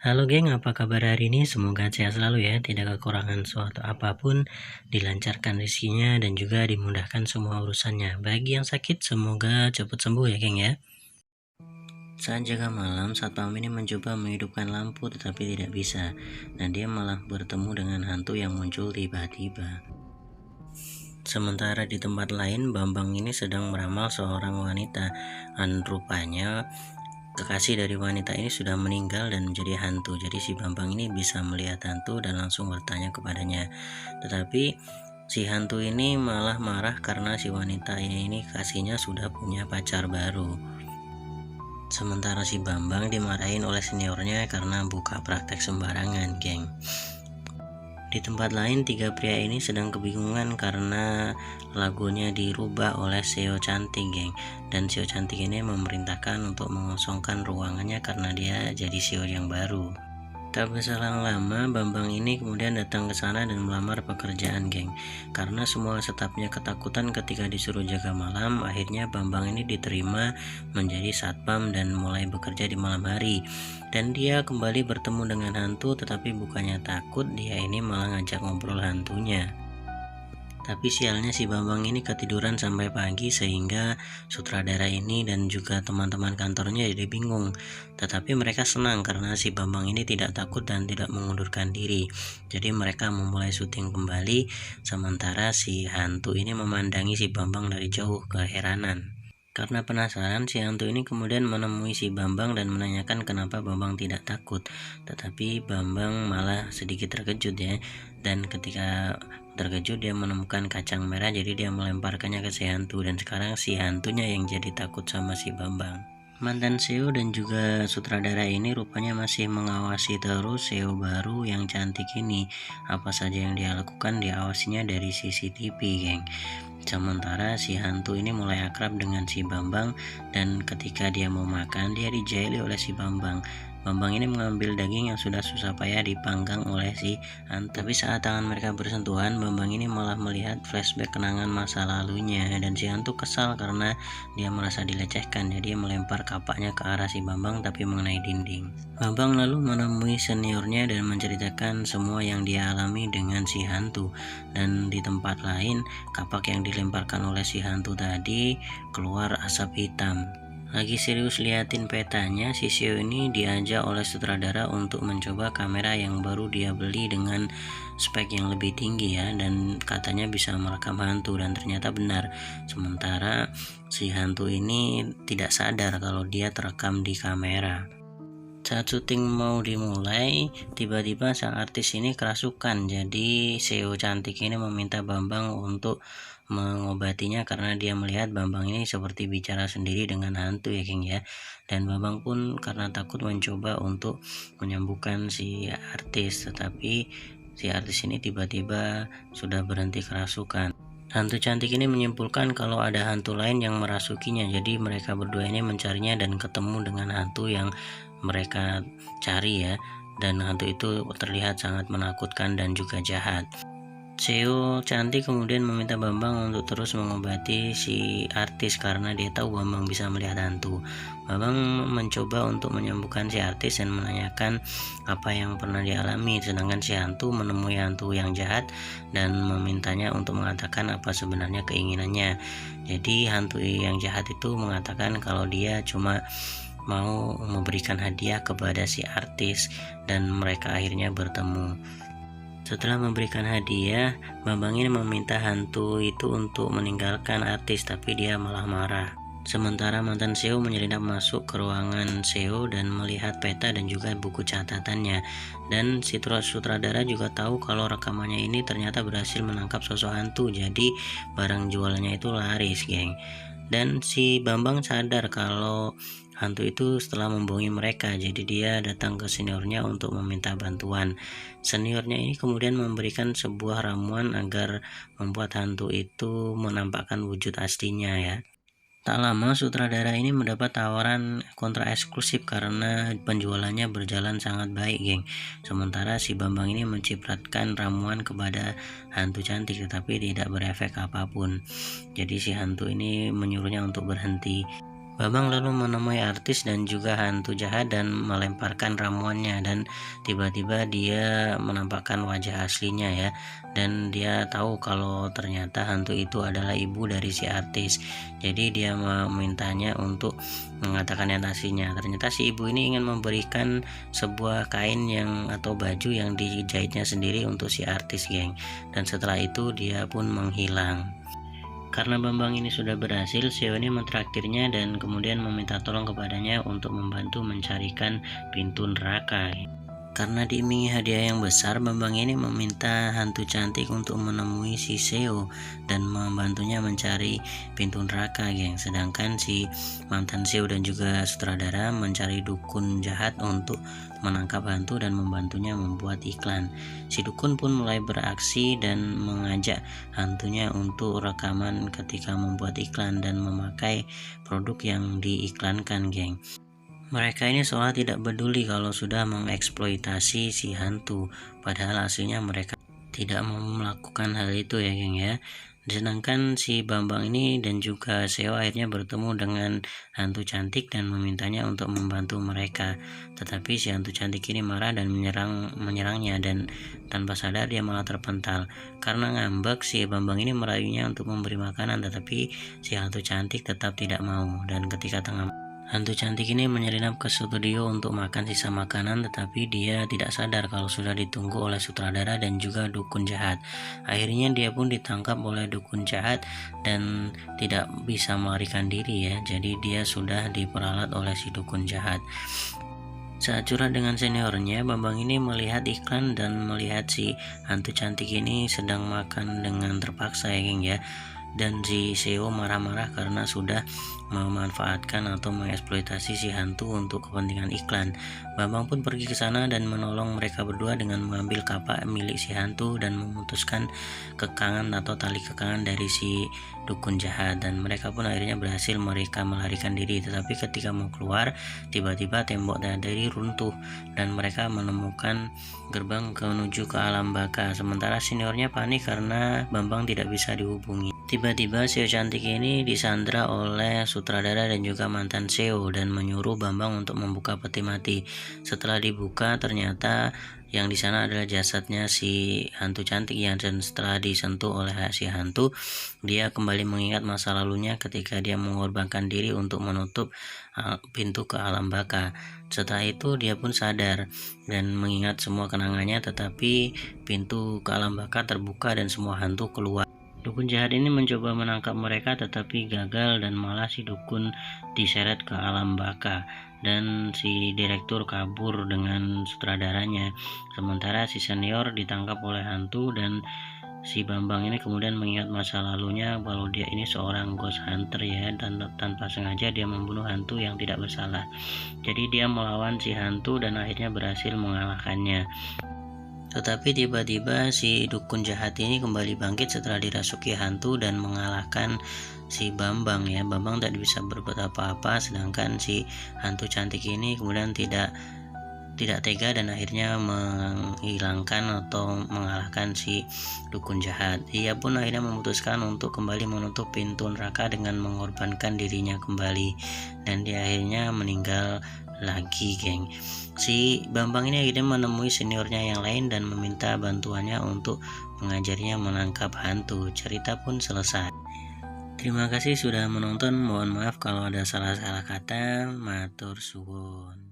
Halo geng, apa kabar hari ini? Semoga sehat selalu ya, tidak kekurangan suatu apapun, dilancarkan rezekinya dan juga dimudahkan semua urusannya. Bagi yang sakit, semoga cepat sembuh ya geng ya. Saat jaga malam, satpam ini mencoba menghidupkan lampu tetapi tidak bisa, dan dia malah bertemu dengan hantu yang muncul tiba-tiba. Sementara di tempat lain, Bambang ini sedang meramal seorang wanita, dan rupanya kekasih dari wanita ini sudah meninggal dan menjadi hantu. Jadi si Bambang ini bisa melihat hantu dan langsung bertanya kepadanya. Tetapi si hantu ini malah marah karena si wanita ini kasihnya sudah punya pacar baru. Sementara si Bambang dimarahin oleh seniornya karena buka praktek sembarangan, geng. Di tempat lain, tiga pria ini sedang kebingungan karena lagunya dirubah oleh Seo Cantik, geng. Dan Seo Cantik ini memerintahkan untuk mengosongkan ruangannya karena dia jadi Seo yang baru. Tak berselang lama, Bambang ini kemudian datang ke sana dan melamar pekerjaan, geng. Karena semua stafnya ketakutan ketika disuruh jaga malam, akhirnya Bambang ini diterima menjadi satpam dan mulai bekerja di malam hari. Dan dia kembali bertemu dengan hantu, tetapi bukannya takut, dia ini malah ngajak ngobrol hantunya. Tapi sialnya si Bambang ini ketiduran sampai pagi sehingga sutradara ini dan juga teman-teman kantornya jadi bingung. Tetapi mereka senang karena si Bambang ini tidak takut dan tidak mengundurkan diri. Jadi mereka memulai syuting kembali, sementara si hantu ini memandangi si Bambang dari jauh keheranan. Karena penasaran, si hantu ini kemudian menemui si Bambang dan menanyakan kenapa Bambang tidak takut. Tetapi Bambang malah sedikit terkejut ya. Dan ketika terkejut dia menemukan kacang merah, jadi dia melemparkannya ke si hantu dan sekarang si hantunya yang jadi takut sama si Bambang. Mantan Seo dan juga sutradara ini rupanya masih mengawasi terus Seo baru yang cantik ini. Apa saja yang dia lakukan diawasinya dari CCTV, geng. Sementara si hantu ini mulai akrab dengan si Bambang dan ketika dia mau makan dia dijaili oleh si Bambang. Bambang ini mengambil daging yang sudah susah payah dipanggang oleh si hantu. Tapi saat tangan mereka bersentuhan, Bambang ini malah melihat flashback kenangan masa lalunya dan si hantu kesal karena dia merasa dilecehkan. Jadi dia melempar kapaknya ke arah si Bambang tapi mengenai dinding. Bambang lalu menemui seniornya dan menceritakan semua yang dia alami dengan si hantu. Dan di tempat lain, kapak yang dilemparkan oleh si hantu tadi keluar asap hitam. Lagi serius liatin petanya, si Seo ini diajak oleh sutradara untuk mencoba kamera yang baru dia beli dengan spek yang lebih tinggi ya, dan katanya bisa merekam hantu dan ternyata benar. Sementara si hantu ini tidak sadar kalau dia terekam di kamera. Saat syuting mau dimulai, tiba-tiba sang artis ini kerasukan. Jadi Seo Cantik ini meminta Bambang untuk mengobatinya karena dia melihat Bambang ini seperti bicara sendiri dengan hantu ya geng ya. Dan Bambang pun karena takut mencoba untuk menyembuhkan si artis, tetapi si artis ini tiba-tiba sudah berhenti kerasukan. Hantu cantik ini menyimpulkan kalau ada hantu lain yang merasukinya. Jadi mereka berdua ini mencarinya dan ketemu dengan hantu yang mereka cari ya. Dan hantu itu terlihat sangat menakutkan dan juga jahat. Seo Cantik kemudian meminta Bambang untuk terus mengobati si artis karena dia tahu Bambang bisa melihat hantu. Bambang mencoba untuk menyembuhkan si artis dan menanyakan apa yang pernah dialami, sedangkan si hantu menemui hantu yang jahat dan memintanya untuk mengatakan apa sebenarnya keinginannya. Jadi hantu yang jahat itu mengatakan kalau dia cuma mau memberikan hadiah kepada si artis dan mereka akhirnya bertemu. Setelah memberikan hadiah, Bambang ini meminta hantu itu untuk meninggalkan artis, tapi dia malah marah. Sementara mantan Seo menyelinap masuk ke ruangan Seo dan melihat peta dan juga buku catatannya. Dan si sutradara juga tahu kalau rekamannya ini ternyata berhasil menangkap sosok hantu, jadi barang jualannya itu laris, geng. Dan si Bambang sadar kalau hantu itu setelah membohongi mereka, jadi dia datang ke seniornya untuk meminta bantuan. Seniornya ini kemudian memberikan sebuah ramuan agar membuat hantu itu menampakkan wujud aslinya ya. Tak lama sutradara ini mendapat tawaran kontrak eksklusif karena penjualannya berjalan sangat baik, geng. Sementara si Bambang ini mencipratkan ramuan kepada hantu cantik tetapi tidak berefek apapun. Jadi si hantu ini menyuruhnya untuk berhenti. Bambang lalu menemui artis dan juga hantu jahat dan melemparkan ramuannya, dan tiba-tiba dia menampakkan wajah aslinya ya, dan dia tahu kalau ternyata hantu itu adalah ibu dari si artis. Jadi dia memintanya untuk mengatakan yang aslinya. Ternyata si ibu ini ingin memberikan sebuah kain yang atau baju yang dijahitnya sendiri untuk si artis, geng. Dan setelah itu dia pun menghilang. Karena Bambang ini sudah berhasil, Seo ini mentraktirnya dan kemudian meminta tolong kepadanya untuk membantu mencarikan pintu neraka. Karena diimingi hadiah yang besar, Bambang ini meminta hantu cantik untuk menemui si Seo dan membantunya mencari pintu neraka, geng. Sedangkan si mantan Seo dan juga sutradara mencari dukun jahat untuk menangkap hantu dan membantunya membuat iklan. Si dukun pun mulai beraksi dan mengajak hantunya untuk rekaman ketika membuat iklan dan memakai produk yang diiklankan, geng. Mereka ini seolah tidak peduli kalau sudah mengeksploitasi si hantu, padahal aslinya mereka tidak mau melakukan hal itu ya, geng ya. Sedangkan si Bambang ini dan juga Seo akhirnya bertemu dengan hantu cantik dan memintanya untuk membantu mereka. Tetapi si hantu cantik ini marah dan menyerangnya, dan tanpa sadar dia malah terpental. Karena ngambek, si Bambang ini merayunya untuk memberi makanan, tetapi si hantu cantik tetap tidak mau. Dan ketika hantu cantik ini menyelinap ke studio untuk makan sisa makanan, tetapi dia tidak sadar kalau sudah ditunggu oleh sutradara dan juga dukun jahat. Akhirnya dia pun ditangkap oleh dukun jahat dan tidak bisa melarikan diri ya. Jadi dia sudah diperalat oleh si dukun jahat. Saat curhat dengan seniornya, Bambang ini melihat iklan dan melihat si hantu cantik ini sedang makan dengan terpaksa ya, geng ya. Dan si Seo marah-marah karena sudah memanfaatkan atau mengeksploitasi si hantu untuk kepentingan iklan. Bambang pun pergi ke sana dan menolong mereka berdua dengan mengambil kapak milik si hantu dan memutuskan kekangan atau tali kekangan dari si dukun jahat, dan mereka pun akhirnya berhasil mereka melarikan diri. Tetapi ketika mau keluar, tiba-tiba tembok dari runtuh dan mereka menemukan gerbang menuju ke alam baka. Sementara seniornya panik karena Bambang tidak bisa dihubungi. Tiba-tiba Seo cantik ini disandra oleh sutradara dan juga mantan Seo dan menyuruh Bambang untuk membuka peti mati. Setelah dibuka, ternyata yang di sana adalah jasadnya si hantu cantik yang, dan setelah disentuh oleh si hantu, dia kembali mengingat masa lalunya ketika dia mengorbankan diri untuk menutup pintu ke alam baka. Setelah itu dia pun sadar dan mengingat semua kenangannya, tetapi pintu ke alam baka terbuka dan semua hantu keluar. Dukun jahat ini mencoba menangkap mereka tetapi gagal dan malah si dukun diseret ke alam baka dan si direktur kabur dengan sutradaranya. Sementara si senior ditangkap oleh hantu dan si Bambang ini kemudian mengingat masa lalunya kalau dia ini seorang ghost hunter ya, dan tanpa sengaja dia membunuh hantu yang tidak bersalah. Jadi dia melawan si hantu dan akhirnya berhasil mengalahkannya. Tetapi tiba-tiba si dukun jahat ini kembali bangkit setelah dirasuki hantu dan mengalahkan si Bambang ya. Bambang tak bisa berbuat apa-apa, sedangkan si hantu cantik ini kemudian tidak tega dan akhirnya menghilangkan atau mengalahkan si dukun jahat. Ia pun akhirnya memutuskan untuk kembali menutup pintu neraka dengan mengorbankan dirinya kembali, dan dia akhirnya meninggal lagi, geng. Si Bambang ini akhirnya menemui seniornya yang lain dan meminta bantuannya untuk mengajarinya menangkap hantu. Cerita pun selesai. Terima kasih sudah menonton. Mohon maaf kalau ada salah-salah kata. Matur suwun.